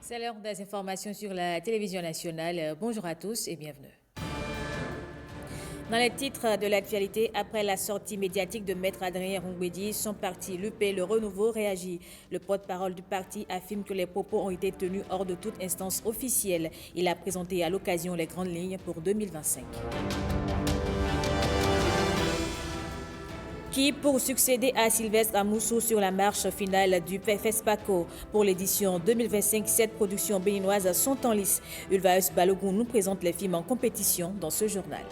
C'est l'heure des informations sur la télévision nationale. Bonjour à tous et bienvenue. Dans les titres de l'actualité, après la sortie médiatique de Maître Adrien Rongbedi, son parti, l'UP, le Renouveau, réagit. Le porte-parole du parti affirme que les propos ont été tenus hors de toute instance officielle. Il a présenté à l'occasion les grandes lignes pour 2025. Qui pour succéder à Sylvestre Amoussou sur la marche finale du FESPACO. Pour l'édition 2025, 7 productions béninoises sont en lice. Ulvaeus Balogun nous présente les films en compétition dans ce journal.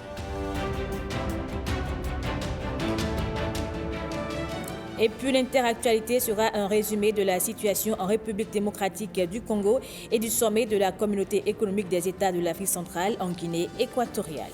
Et puis l'interactualité sera un résumé de la situation en République démocratique du Congo et du sommet de la communauté économique des États de l'Afrique centrale en Guinée équatoriale.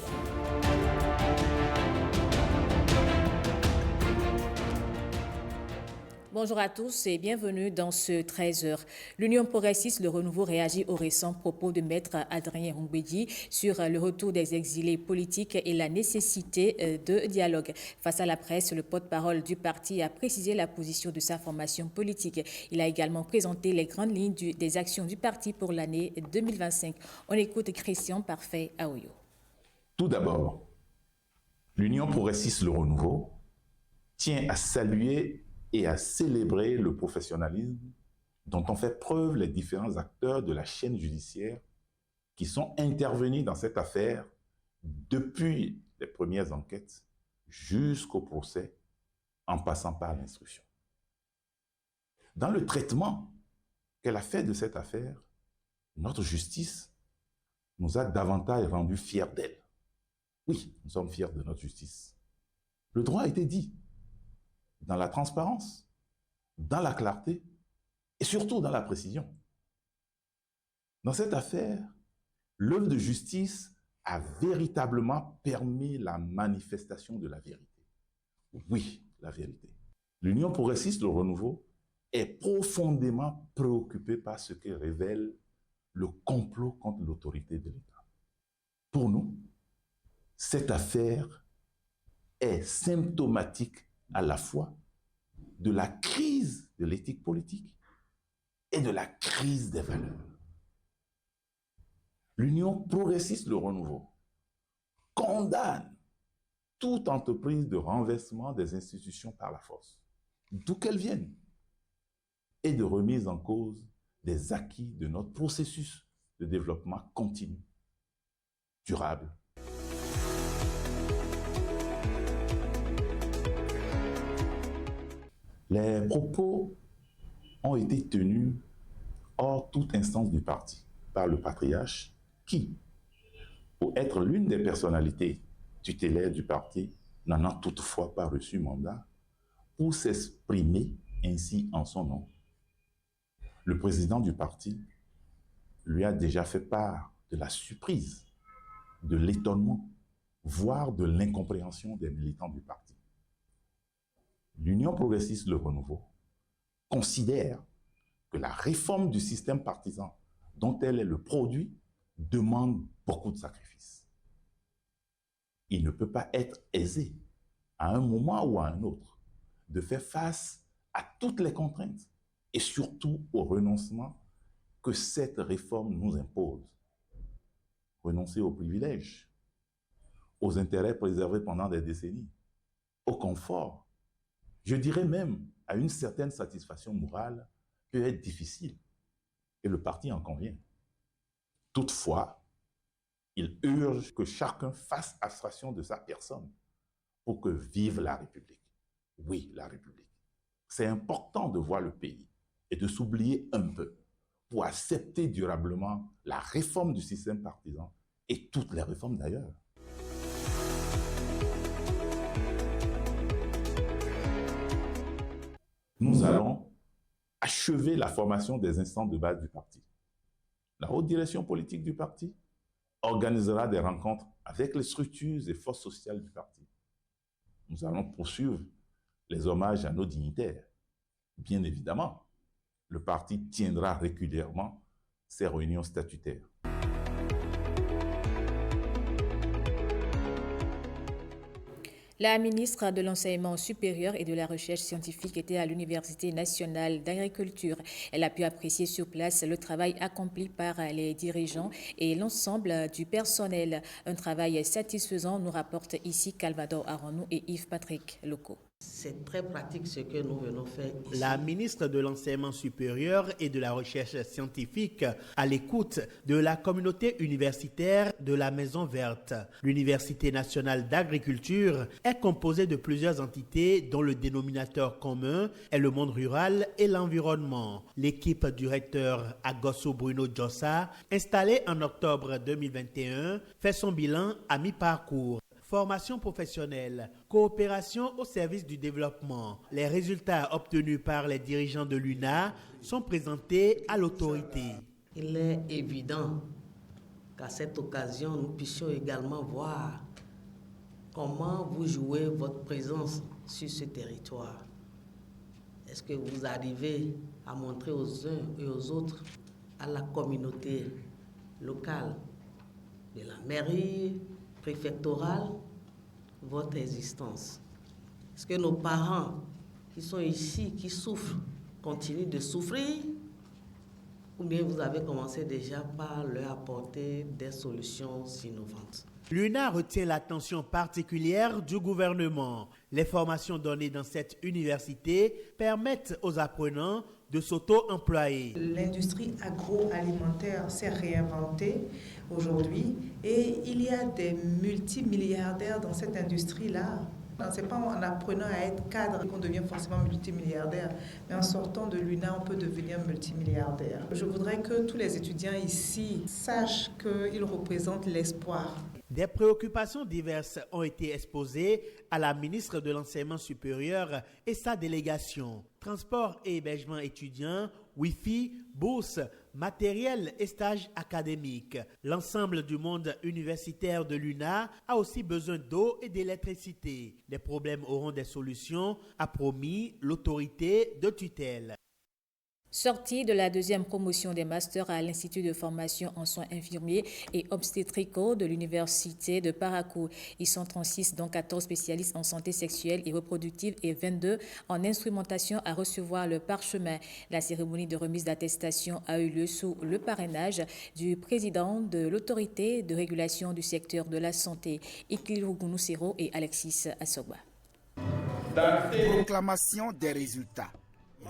Bonjour à tous et bienvenue dans ce 13h. L'Union progressiste, le Renouveau réagit aux récents propos de Maître Adrien Rongbedi sur le retour des exilés politiques et la nécessité de dialogue. Face à la presse, le porte-parole du parti a précisé la position de sa formation politique. Il a également présenté les grandes lignes des actions du parti pour l'année 2025. On écoute Christian Parfait Aoyo. Tout d'abord, l'Union progressiste, le Renouveau tient à saluer et à célébrer le professionnalisme dont ont fait preuve les différents acteurs de la chaîne judiciaire qui sont intervenus dans cette affaire depuis les premières enquêtes jusqu'au procès, en passant par l'instruction. Dans le traitement qu'elle a fait de cette affaire, notre justice nous a davantage rendus fiers d'elle. Oui, nous sommes fiers de notre justice. Le droit a été dit dans la transparence, dans la clarté et surtout dans la précision. Dans cette affaire, l'œuvre de justice a véritablement permis la manifestation de la vérité. Oui, la vérité. L'Union progressiste, le Renouveau, est profondément préoccupée par ce que révèle le complot contre l'autorité de l'État. Pour nous, cette affaire est symptomatique à la fois de la crise de l'éthique politique et de la crise des valeurs. L'Union progressiste, le Renouveau, condamne toute entreprise de renversement des institutions par la force, d'où qu'elles viennent, et de remise en cause des acquis de notre processus de développement continu, durable. Les propos ont été tenus hors toute instance du parti par le patriarche qui, pour être l'une des personnalités tutélaires du parti, n'en a toutefois pas reçu mandat pour s'exprimer ainsi en son nom. Le président du parti lui a déjà fait part de la surprise, de l'étonnement, voire de l'incompréhension des militants du parti. L'Union progressiste, le Renouveau, considère que la réforme du système partisan dont elle est le produit demande beaucoup de sacrifices. Il ne peut pas être aisé, à un moment ou à un autre, de faire face à toutes les contraintes et surtout au renoncement que cette réforme nous impose. Renoncer aux privilèges, aux intérêts préservés pendant des décennies, au confort, je dirais même à une certaine satisfaction morale, peut être difficile, et le parti en convient. Toutefois, il urge que chacun fasse abstraction de sa personne pour que vive la République. Oui, la République. C'est important de voir le pays et de s'oublier un peu pour accepter durablement la réforme du système partisan et toutes les réformes d'ailleurs. Nous allons achever la formation des instances de base du parti. La haute direction politique du parti organisera des rencontres avec les structures et forces sociales du parti. Nous allons poursuivre les hommages à nos dignitaires. Bien évidemment, le parti tiendra régulièrement ses réunions statutaires. La ministre de l'Enseignement supérieur et de la Recherche scientifique était à l'Université nationale d'agriculture. Elle a pu apprécier sur place le travail accompli par les dirigeants et l'ensemble du personnel. Un travail satisfaisant, nous rapporte ici Calvador Aronou et Yves-Patrick Locaux. C'est très pratique ce que nous venons faire ici. La ministre de l'Enseignement supérieur et de la Recherche scientifique à l'écoute de la communauté universitaire de la Maison Verte. L'Université nationale d'agriculture est composée de plusieurs entités dont le dénominateur commun est le monde rural et l'environnement. L'équipe du recteur Agosso Bruno Djossa, installée en octobre 2021, fait son bilan à mi-parcours. Formation professionnelle, coopération au service du développement. Les résultats obtenus par les dirigeants de l'UNA sont présentés à l'autorité. Il est évident qu'à cette occasion, nous puissions également voir comment vous jouez votre présence sur ce territoire. Est-ce que vous arrivez à montrer aux uns et aux autres, à la communauté locale, de la mairie, préfectorale, votre existence? Est-ce que nos parents qui sont ici, qui souffrent, continuent de souffrir? Ou bien vous avez commencé déjà par leur apporter des solutions innovantes? L'UNA retient l'attention particulière du gouvernement. Les formations données dans cette université permettent aux apprenants de s'auto-employer. L'industrie agroalimentaire s'est réinventée aujourd'hui et il y a des multimilliardaires dans cette industrie-là. Ce n'est pas en apprenant à être cadre qu'on devient forcément multimilliardaire, mais en sortant de l'UNA, on peut devenir multimilliardaire. Je voudrais que tous les étudiants ici sachent qu'ils représentent l'espoir. Des préoccupations diverses ont été exposées à la ministre de l'Enseignement supérieur et sa délégation. Transport et hébergement étudiants, Wi-Fi, bourses, matériel et stages académiques. L'ensemble du monde universitaire de l'UNA a aussi besoin d'eau et d'électricité. Les problèmes auront des solutions, a promis l'autorité de tutelle. Sortie de la deuxième promotion des masters à l'Institut de formation en soins infirmiers et obstétricaux de l'Université de Parakou. Ils sont 36, dont 14 spécialistes en santé sexuelle et reproductive et 22 en instrumentation à recevoir le parchemin. La cérémonie de remise d'attestation a eu lieu sous le parrainage du président de l'autorité de régulation du secteur de la santé, Ikilou Gounoussero et Alexis Assogba. Proclamation des résultats.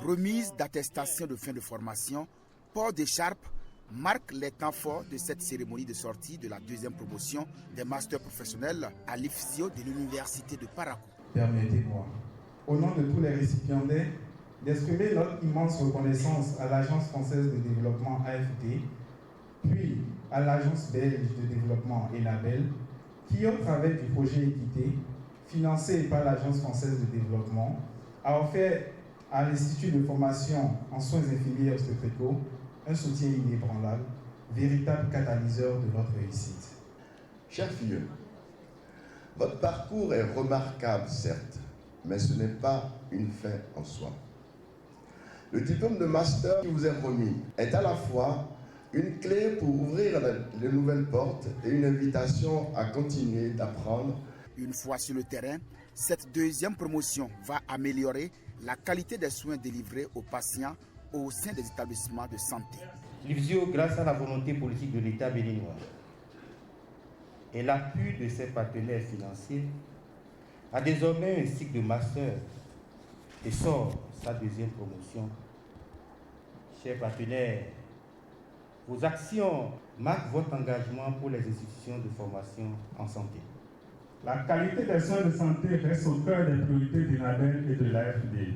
Remise d'attestation de fin de formation, port d'écharpe marque les temps forts de cette cérémonie de sortie de la deuxième promotion des masters professionnels à l'IFSIO de l'Université de Parakou. Permettez-moi, au nom de tous les récipiendaires, d'exprimer notre immense reconnaissance à l'Agence française de développement AFD, puis à l'Agence belge de développement ENABEL, qui au travers du projet Équité, financé par l'Agence française de développement, a offert à l'Institut de formation en soins infirmiers et obstétricaux un soutien inébranlable, véritable catalyseur de notre réussite. Chers filles, votre parcours est remarquable, certes, mais ce n'est pas une fin en soi. Le diplôme de master qui vous est remis est à la fois une clé pour ouvrir de nouvelles portes et une invitation à continuer d'apprendre. Une fois sur le terrain, cette deuxième promotion va améliorer la qualité des soins délivrés aux patients au sein des établissements de santé. L'IFSIO, grâce à la volonté politique de l'État béninois et l'appui de ses partenaires financiers, a désormais un cycle de master et sort sa deuxième promotion. Chers partenaires, vos actions marquent votre engagement pour les institutions de formation en santé. La qualité des soins de santé reste au cœur des priorités d'ENABEL et de l'AFD.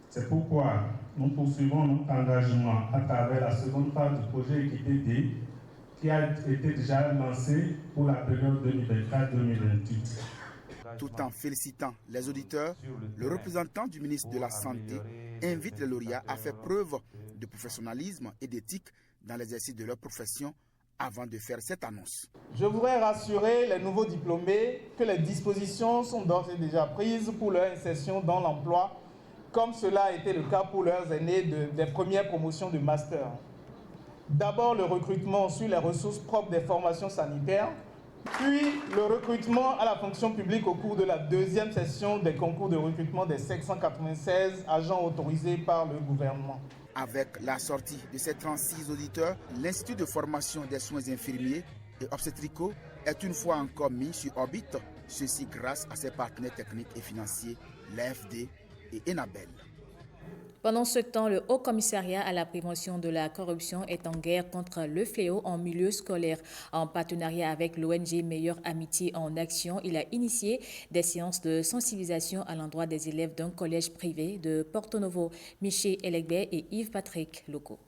C'est pourquoi nous poursuivons notre engagement à travers la seconde phase du projet Équité D qui a été déjà lancé pour la période 2024-2028. Tout en félicitant les auditeurs, le représentant du ministre de la Santé invite les lauréats à faire preuve de professionnalisme et d'éthique dans l'exercice de leur profession avant de faire cette annonce. Je voudrais rassurer les nouveaux diplômés que les dispositions sont d'ores et déjà prises pour leur insertion dans l'emploi, comme cela a été le cas pour leurs aînés des premières promotions de master. D'abord, le recrutement sur les ressources propres des formations sanitaires, Puis le recrutement à la fonction publique au cours de la deuxième session des concours de recrutement des 796 agents autorisés par le gouvernement. Avec la sortie de ces 36 auditeurs, l'Institut de formation des soins infirmiers et obstétricaux est une fois encore mis sur orbite, ceci grâce à ses partenaires techniques et financiers, l'AFD et Enabel. Pendant ce temps, le Haut Commissariat à la prévention de la corruption est en guerre contre le fléau en milieu scolaire. En partenariat avec l'ONG Meilleure Amitié en Action, il a initié des séances de sensibilisation à l'endroit des élèves d'un collège privé de Porto Novo, Miché Elegbert et Yves-Patrick Loco.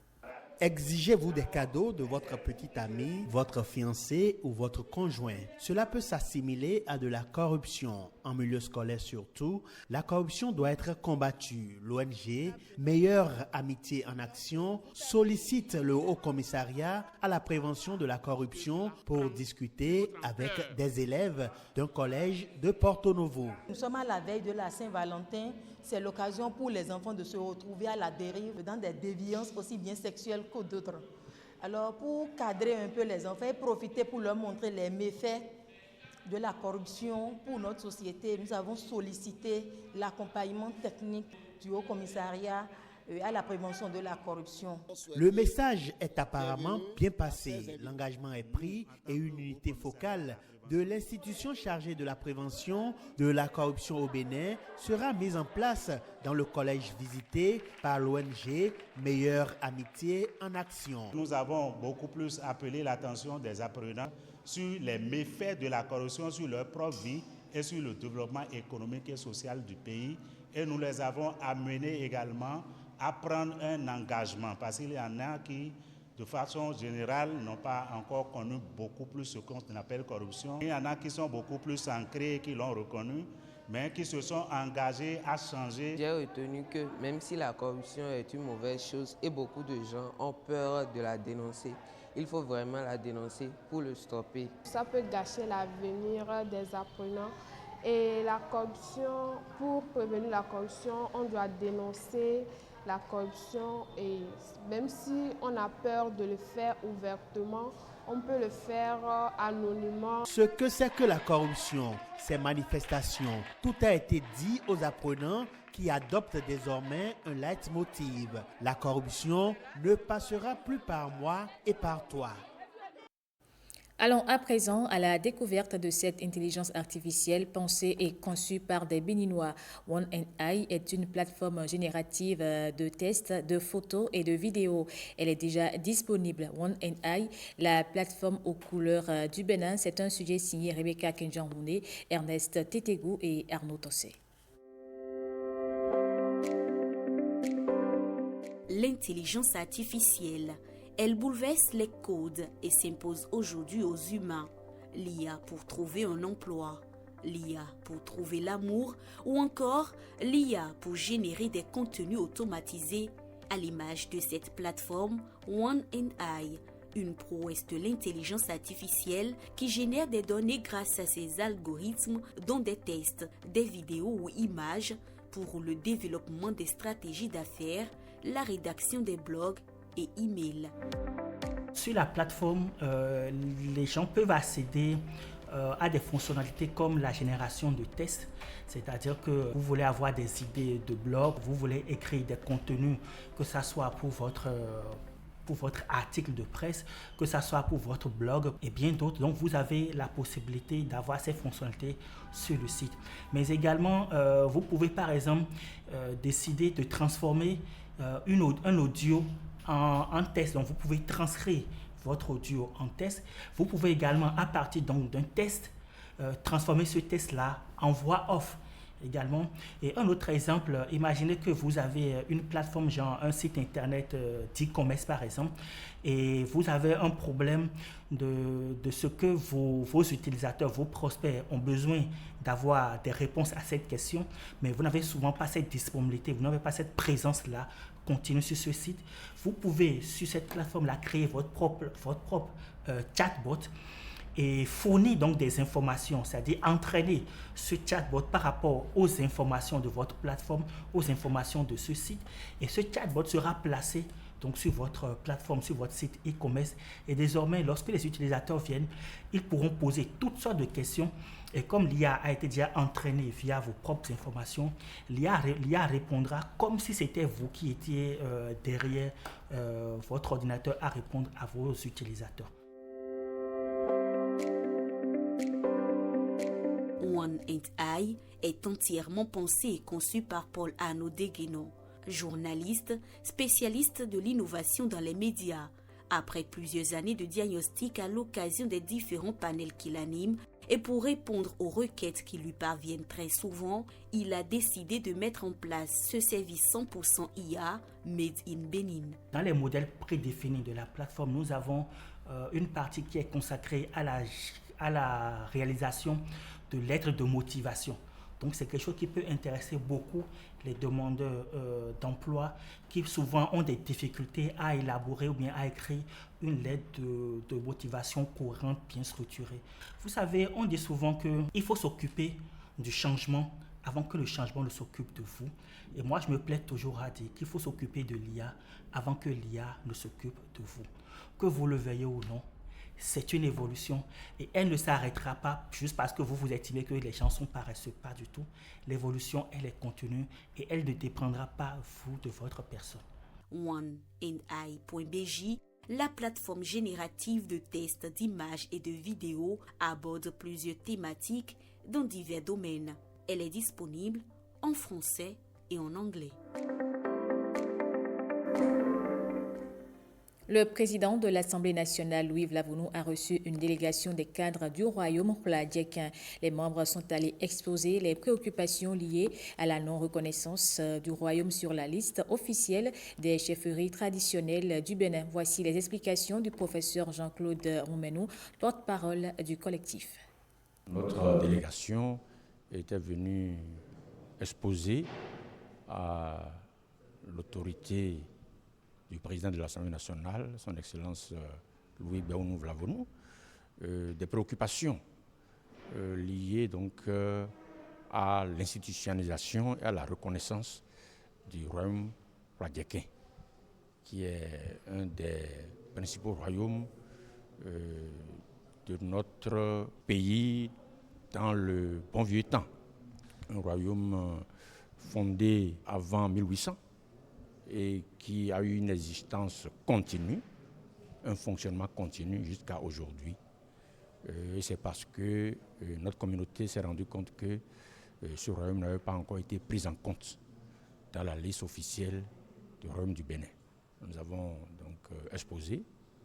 Exigez-vous des cadeaux de votre petit ami, votre fiancé ou votre conjoint. Cela peut s'assimiler à de la corruption. En milieu scolaire surtout, la corruption doit être combattue. L'ONG Meilleure Amitié en Action sollicite le Haut Commissariat à la prévention de la corruption pour discuter avec des élèves d'un collège de Porto Novo. Nous sommes à la veille de la Saint-Valentin. C'est l'occasion pour les enfants de se retrouver à la dérive dans des déviances aussi bien sexuelles que d'autres. Alors pour cadrer un peu les enfants et profiter pour leur montrer les méfaits de la corruption pour notre société, nous avons sollicité l'accompagnement technique du Haut Commissariat à la prévention de la corruption. Le message est apparemment bien passé. L'engagement est pris et une unité focale de l'institution chargée de la prévention de la corruption au Bénin sera mise en place dans le collège visité par l'ONG Meilleure Amitié en Action. Nous avons beaucoup plus appelé l'attention des apprenants sur les méfaits de la corruption sur leur propre vie et sur le développement économique et social du pays. Et nous les avons amenés également à prendre un engagement parce qu'il y en a qui, de façon générale, n'ont pas encore connu beaucoup plus ce qu'on appelle corruption. Il y en a qui sont beaucoup plus ancrés et qui l'ont reconnu, mais qui se sont engagés à changer. J'ai retenu que même si la corruption est une mauvaise chose et beaucoup de gens ont peur de la dénoncer, il faut vraiment la dénoncer pour le stopper. Ça peut gâcher l'avenir des apprenants. Et la corruption, pour prévenir la corruption, on doit dénoncer la corruption et même si on a peur de le faire ouvertement, on peut le faire anonymement. Ce que c'est que la corruption, ces manifestations, tout a été dit aux apprenants qui adoptent désormais un leitmotiv. La corruption ne passera plus par moi et par toi. Allons à présent à la découverte de cette intelligence artificielle pensée et conçue par des Béninois. OneAI est une plateforme générative de tests de photos et de vidéos. Elle est déjà disponible. OneAI, la plateforme aux couleurs du Bénin, c'est un sujet signé Rebecca Kenjangoune, Ernest Tétégou et Arnaud Tossé. L'intelligence artificielle. Elle bouleverse les codes et s'impose aujourd'hui aux humains. L'IA pour trouver un emploi, l'IA pour trouver l'amour ou encore l'IA pour générer des contenus automatisés à l'image de cette plateforme OneAI, une prouesse de l'intelligence artificielle qui génère des données grâce à ses algorithmes dont des tests, des vidéos ou images pour le développement des stratégies d'affaires, la rédaction des blogs et email. Sur la plateforme, les gens peuvent accéder à des fonctionnalités comme la génération de tests, c'est-à-dire que vous voulez avoir des idées de blog, vous voulez écrire des contenus, que ce soit pour votre article de presse, que ce soit pour votre blog et bien d'autres. Donc vous avez la possibilité d'avoir ces fonctionnalités sur le site. Mais également, vous pouvez par exemple décider de transformer un audio en test. Donc vous pouvez transcrire votre audio en test. Vous pouvez également, à partir d'un test, transformer ce test-là en voix off également. Et un autre exemple, imaginez que vous avez une plateforme, genre un site internet d'e-commerce par exemple, et vous avez un problème de ce que vos utilisateurs, vos prospects ont besoin d'avoir des réponses à cette question, mais vous n'avez souvent pas cette disponibilité, vous n'avez pas cette présence-là continue sur ce site. Vous pouvez, sur cette plateforme-là, créer votre propre chatbot et fournir donc des informations, c'est-à-dire entraîner ce chatbot par rapport aux informations de votre plateforme, aux informations de ce site. Et ce chatbot sera placé donc sur votre plateforme, sur votre site e-commerce. Et désormais, lorsque les utilisateurs viennent, ils pourront poser toutes sortes de questions. Et comme l'IA a été déjà entraînée via vos propres informations, l'IA répondra comme si c'était vous qui étiez derrière votre ordinateur à répondre à vos utilisateurs. One & I est entièrement pensé et conçu par Paul Arnaud Degueno, journaliste, spécialiste de l'innovation dans les médias. Après plusieurs années de diagnostic à l'occasion des différents panels qu'il anime et pour répondre aux requêtes qui lui parviennent très souvent, il a décidé de mettre en place ce service 100% IA Made in Benin. Dans les modèles prédéfinis de la plateforme, nous avons une partie qui est consacrée à la réalisation de lettres de motivation. Donc c'est quelque chose qui peut intéresser beaucoup les demandeurs d'emploi qui souvent ont des difficultés à élaborer ou bien à écrire une lettre de motivation courante, bien structurée. Vous savez, on dit souvent qu'il faut s'occuper du changement avant que le changement ne s'occupe de vous. Et moi, je me plais toujours à dire qu'il faut s'occuper de l'IA avant que l'IA ne s'occupe de vous. Que vous le veuillez ou non, c'est une évolution et elle ne s'arrêtera pas juste parce que vous vous estimez que les gens sont paresseux, pas du tout. L'évolution, elle est continue et elle ne dépendra pas, vous, de votre personne. OneAndI.bj, la plateforme générative de tests d'images et de vidéos, aborde plusieurs thématiques dans divers domaines. Elle est disponible en français et en anglais. Le président de l'Assemblée nationale, Louis Vlavounou, a reçu une délégation des cadres du royaume Pladiekin. Les membres sont allés exposer les préoccupations liées à la non-reconnaissance du royaume sur la liste officielle des chefferies traditionnelles du Bénin. Voici les explications du professeur Jean-Claude Roumenou, porte-parole du collectif. Notre délégation était venue exposer à l'autorité du président de l'Assemblée nationale, son Excellence Louis Vlavounou, des préoccupations liées donc à l'institutionnalisation et à la reconnaissance du royaume pladiekin, qui est un des principaux royaumes de notre pays dans le bon vieux temps. Un royaume fondé avant 1800, et qui a eu une existence continue, un fonctionnement continu jusqu'à aujourd'hui. Et c'est parce que notre communauté s'est rendue compte que ce royaume n'avait pas encore été pris en compte dans la liste officielle du royaume du Bénin. Nous avons donc exposé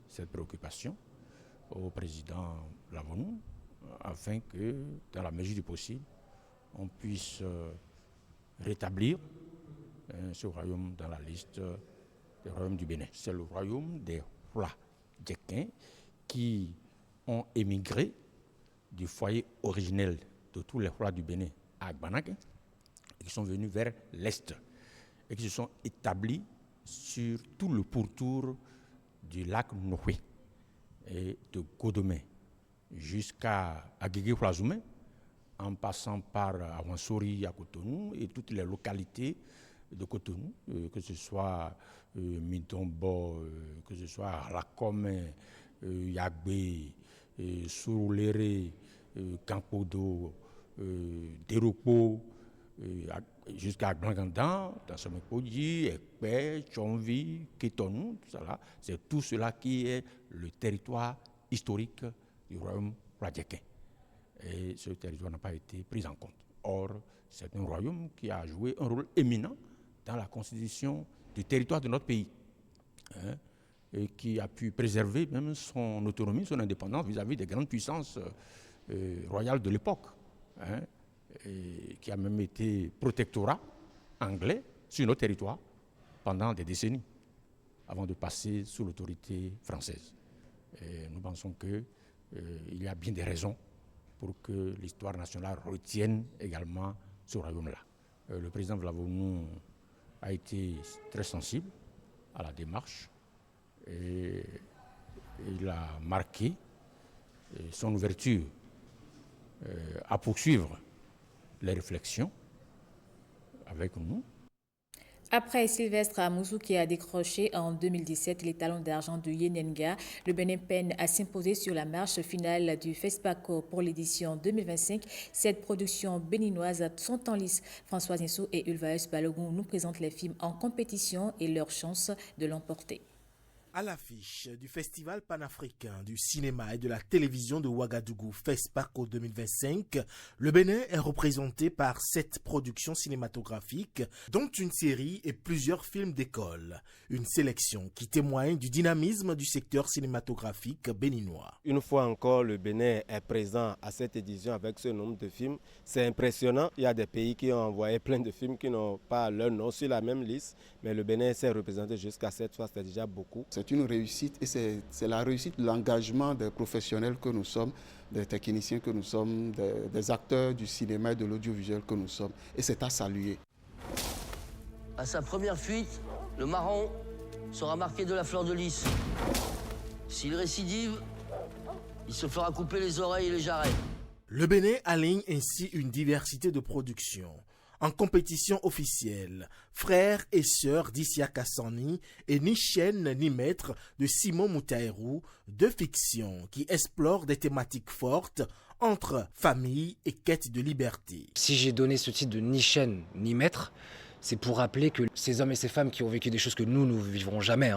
cette préoccupation au président Vlavounou afin que, dans la mesure du possible, on puisse rétablir ce royaume dans la liste des royaumes du Bénin. C'est le royaume des Pladiekin qui ont émigré du foyer originel de tous les rois du Bénin à Agbanak et qui sont venus vers l'est et qui se sont établis sur tout le pourtour du lac Nohé et de Godomé jusqu'à Agégué-Flazoumé, en passant par Awansori à Cotonou et toutes les localités de Cotonou, que ce soit Midombo, que ce soit Rakome, Yagbe, Surulere, Campodo, Deropo, jusqu'à Glangandan, Tassamekodi, Ekpe, Tchonvi, Ketonou, c'est tout cela qui est le territoire historique du royaume pladiekin. Et ce territoire n'a pas été pris en compte. Or, c'est un royaume qui a joué un rôle éminent dans la constitution du territoire de notre pays, et qui a pu préserver même son autonomie, son indépendance vis-à-vis des grandes puissances royales de l'époque, et qui a même été protectorat anglais sur notre territoire pendant des décennies, avant de passer sous l'autorité française. Et nous pensons qu'il y a bien des raisons pour que l'histoire nationale retienne également ce royaume-là. Le président Vlavounou a été très sensible à la démarche et il a marqué son ouverture à poursuivre les réflexions avec nous. Après Sylvestre Amouzou qui a décroché en 2017 les talons d'argent de Yenenga, le Bénin peine à s'imposer sur la marche finale du FESPACO pour l'édition 2025. Cette production béninoise sont en lice. François Nisso et Ulvaeus Balogun nous présentent les films en compétition et leur chance de l'emporter. À l'affiche du Festival panafricain du cinéma et de la télévision de Ouagadougou FESPACO 2025, le Bénin est représenté par 7 productions cinématographiques, dont une série et plusieurs films d'école. Une sélection qui témoigne du dynamisme du secteur cinématographique béninois. Une fois encore, le Bénin est présent à cette édition avec ce nombre de films. C'est impressionnant. Il y a des pays qui ont envoyé plein de films qui n'ont pas leur nom sur la même liste, mais le Bénin s'est représenté jusqu'à cette fois, c'est déjà beaucoup. C'est une réussite et c'est la réussite de l'engagement des professionnels que nous sommes, des techniciens que nous sommes, des acteurs du cinéma et de l'audiovisuel que nous sommes. Et c'est à saluer. À sa première fuite, le marron sera marqué de la fleur de lys. S'il récidive, il se fera couper les oreilles et les jarrets. Le Bénin aligne ainsi une diversité de productions. En compétition officielle, Frères et sœurs d'Issia Kassani et Ni chaîne ni maître de Simon Moutaïrou, deux fictions qui explorent des thématiques fortes entre famille et quête de liberté. Si j'ai donné ce titre de Ni chaîne ni maître, c'est pour rappeler que ces hommes et ces femmes qui ont vécu des choses que nous ne vivrons jamais,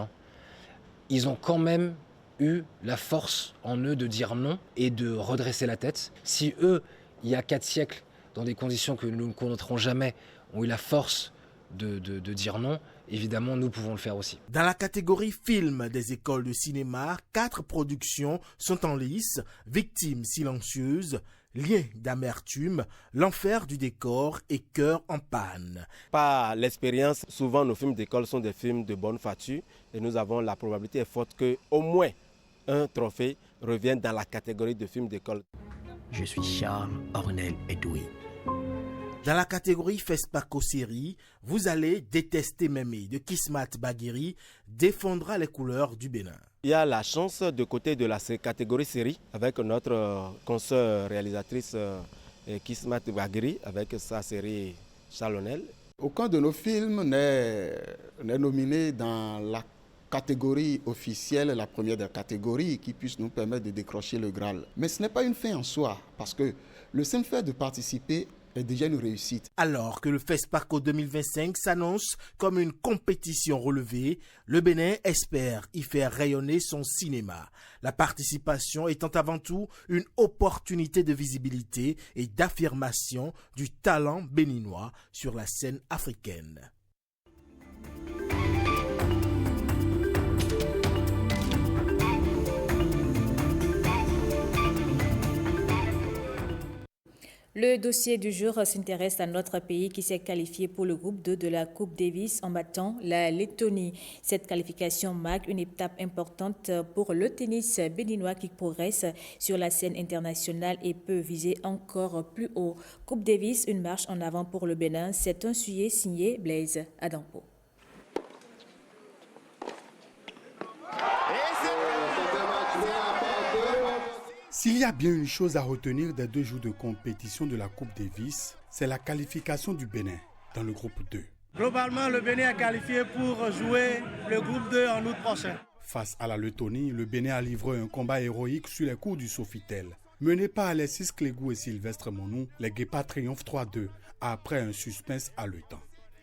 ils ont quand même eu la force en eux de dire non et de redresser la tête. Si eux, il y a 4 siècles, dans des conditions que nous ne connaîtrons jamais, ont eu la force de dire non, évidemment, nous pouvons le faire aussi. Dans la catégorie film des écoles de cinéma, 4 productions sont en lice: Victimes silencieuses, Lien d'amertume, L'enfer du décor et Cœur en panne. Par l'expérience, souvent nos films d'école sont des films de bonne facture et nous avons la probabilité forte qu'au moins un trophée revienne dans la catégorie de films d'école. Je suis Charles Ornel Edoui. Dans la catégorie FESPACO série, vous allez détester Mémé de Kismat Baguiri défendra les couleurs du Bénin. Il y a la chance de côté de la catégorie série avec notre consoeur réalisatrice Kismat Baguiri avec sa série Chalonnel. Aucun de nos films n'est nominé dans la catégorie officielle, la première des catégories qui puisse nous permettre de décrocher le Graal. Mais ce n'est pas une fin en soi, parce que le simple fait de participer est déjà une réussite. Alors que le FESPACO 2025 s'annonce comme une compétition relevée, le Bénin espère y faire rayonner son cinéma. La participation étant avant tout une opportunité de visibilité et d'affirmation du talent béninois sur la scène africaine. Le dossier du jour s'intéresse à notre pays qui s'est qualifié pour le groupe 2 de la Coupe Davis en battant la Lettonie. Cette qualification marque une étape importante pour le tennis béninois qui progresse sur la scène internationale et peut viser encore plus haut. Coupe Davis, une marche en avant pour le Bénin. C'est un sujet signé Blaise Adampo. S'il y a bien une chose à retenir des 2 jours de compétition de la Coupe Davis, c'est la qualification du Bénin dans le groupe 2. Globalement, le Bénin est qualifié pour jouer le groupe 2 en août prochain. Face à la Lettonie, le Bénin a livré un combat héroïque sur les cours du Sofitel. Mené par Alexis Clégou et Sylvestre Monou, les Guépards triomphent 3-2 après un suspense haletant.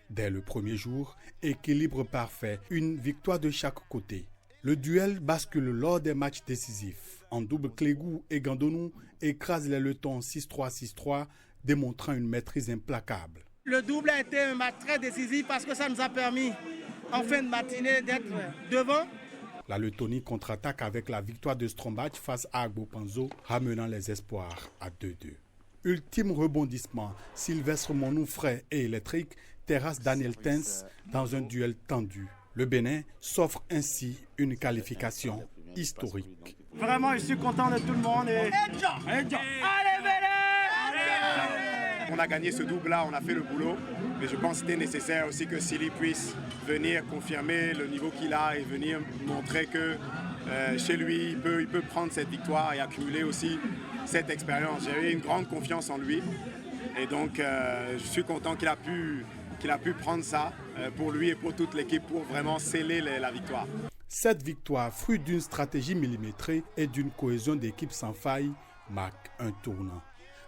Dès le premier jour, équilibre parfait, une victoire de chaque côté. Le duel bascule lors des matchs décisifs. En double, Clégou et Gandonou écrasent les Lettons 6-3-6-3, démontrant une maîtrise implacable. Le double a été un match très décisif parce que ça nous a permis en fin de matinée d'être devant. La Lettonie contre-attaque avec la victoire de Strombach face à Agbo Panzo, ramenant les espoirs à 2-2. Ultime rebondissement, Sylvestre Monou frais et électrique terrasse Daniel Tens dans un duel tendu. Le Bénin s'offre ainsi une qualification historique. Vraiment, je suis content de tout le monde. Allez, On a gagné ce double-là, on a fait le boulot. Mais je pense que c'était nécessaire aussi que Silly puisse venir confirmer le niveau qu'il a et venir montrer que chez lui, il peut prendre cette victoire et accumuler aussi cette expérience. J'avais une grande confiance en lui. Et donc, je suis content qu'il a pu prendre ça pour lui et pour toute l'équipe pour vraiment sceller la victoire. Cette victoire, fruit d'une stratégie millimétrée et d'une cohésion d'équipe sans faille, marque un tournant.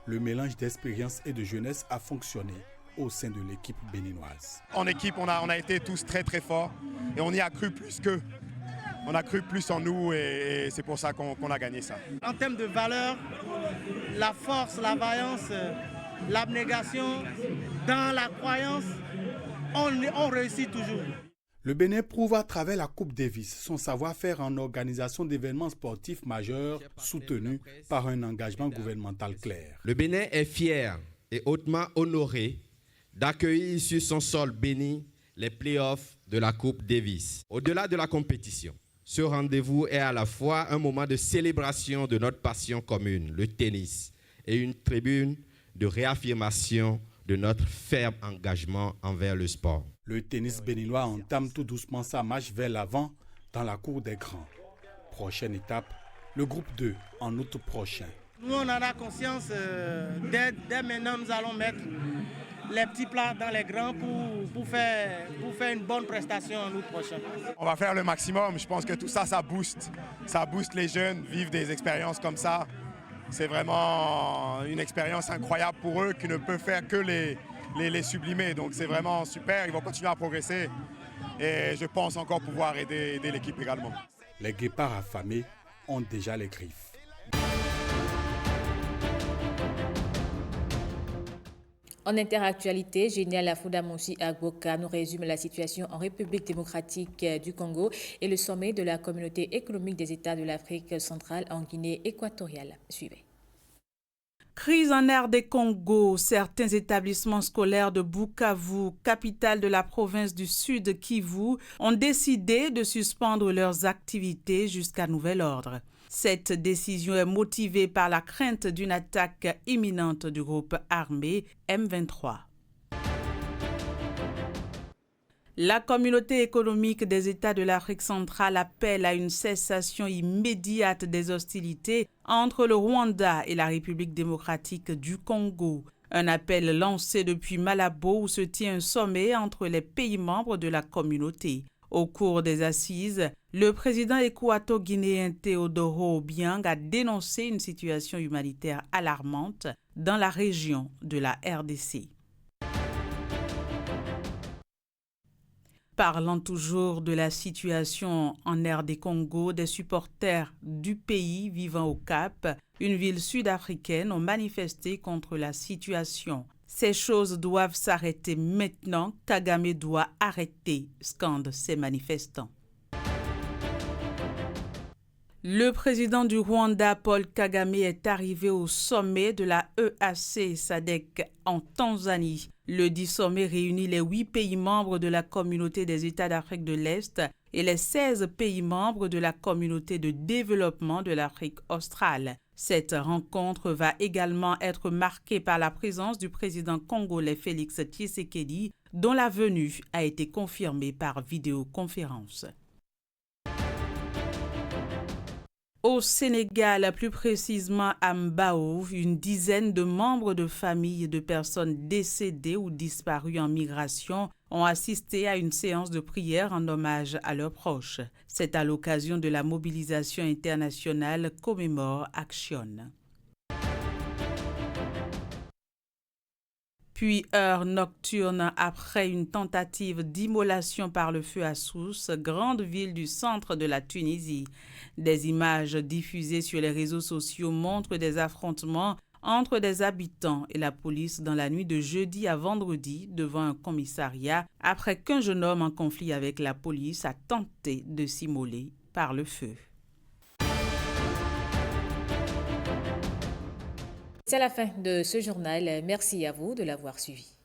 Le mélange d'expérience et de jeunesse a fonctionné au sein de l'équipe béninoise. En équipe, on a été tous très très forts et on y a cru plus qu'eux. On a cru plus en nous et c'est pour ça qu'on a gagné ça. En termes de valeur, la force, la vaillance, l'abnégation, dans la croyance, on réussit toujours. Le Bénin prouve à travers la Coupe Davis son savoir-faire en organisation d'événements sportifs majeurs soutenus par un engagement gouvernemental clair. Le Bénin est fier et hautement honoré d'accueillir sur son sol béni les playoffs de la Coupe Davis. Au-delà de la compétition, ce rendez-vous est à la fois un moment de célébration de notre passion commune, le tennis, et une tribune de réaffirmation de notre ferme engagement envers le sport. Le tennis béninois entame tout doucement sa marche vers l'avant dans la cour des grands. Prochaine étape, le groupe 2 en août prochain. Nous, on en a conscience. Dès maintenant, nous allons mettre les petits plats dans les grands pour faire une bonne prestation en août prochain. On va faire le maximum. Je pense que tout ça, ça booste les jeunes, vivre des expériences comme ça. C'est vraiment une expérience incroyable pour eux qui ne peut faire que les sublimer. Donc c'est vraiment super, ils vont continuer à progresser et je pense encore pouvoir aider l'équipe également. Les guépards affamés ont déjà les griffes. En interactualité, Génial Afoudamoussi Agboka nous résume la situation en République démocratique du Congo et le sommet de la communauté économique des États de l'Afrique centrale en Guinée équatoriale. Suivez. Crise en RD Congo. Certains établissements scolaires de Bukavu, capitale de la province du Sud Kivu, ont décidé de suspendre leurs activités jusqu'à nouvel ordre. Cette décision est motivée par la crainte d'une attaque imminente du groupe armé M23. La communauté économique des États de l'Afrique centrale appelle à une cessation immédiate des hostilités entre le Rwanda et la République démocratique du Congo. Un appel lancé depuis Malabo où se tient un sommet entre les pays membres de la communauté. Au cours des assises, le président équato-guinéen Teodoro Obiang a dénoncé une situation humanitaire alarmante dans la région de la RDC. Parlant toujours de la situation en RD Congo, des supporters du pays vivant au Cap, une ville sud-africaine, ont manifesté contre la situation. Ces choses doivent s'arrêter maintenant. Kagame doit arrêter, scandent ces manifestants. Le président du Rwanda, Paul Kagame, est arrivé au sommet de la EAC SADC en Tanzanie. Le dit sommet réunit les 8 pays membres de la communauté des États d'Afrique de l'Est et les 16 pays membres de la communauté de développement de l'Afrique australe. Cette rencontre va également être marquée par la présence du président congolais Félix Tshisekedi, dont la venue a été confirmée par vidéoconférence. Au Sénégal, plus précisément à Mbao, une dizaine de membres de familles de personnes décédées ou disparues en migration ont assisté à une séance de prière en hommage à leurs proches. C'est à l'occasion de la mobilisation internationale Commémore Action. Puis heure nocturne après une tentative d'immolation par le feu à Sousse, grande ville du centre de la Tunisie. Des images diffusées sur les réseaux sociaux montrent des affrontements entre des habitants et la police dans la nuit de jeudi à vendredi devant un commissariat après qu'un jeune homme en conflit avec la police a tenté de s'immoler par le feu. C'est la fin de ce journal. Merci à vous de l'avoir suivi.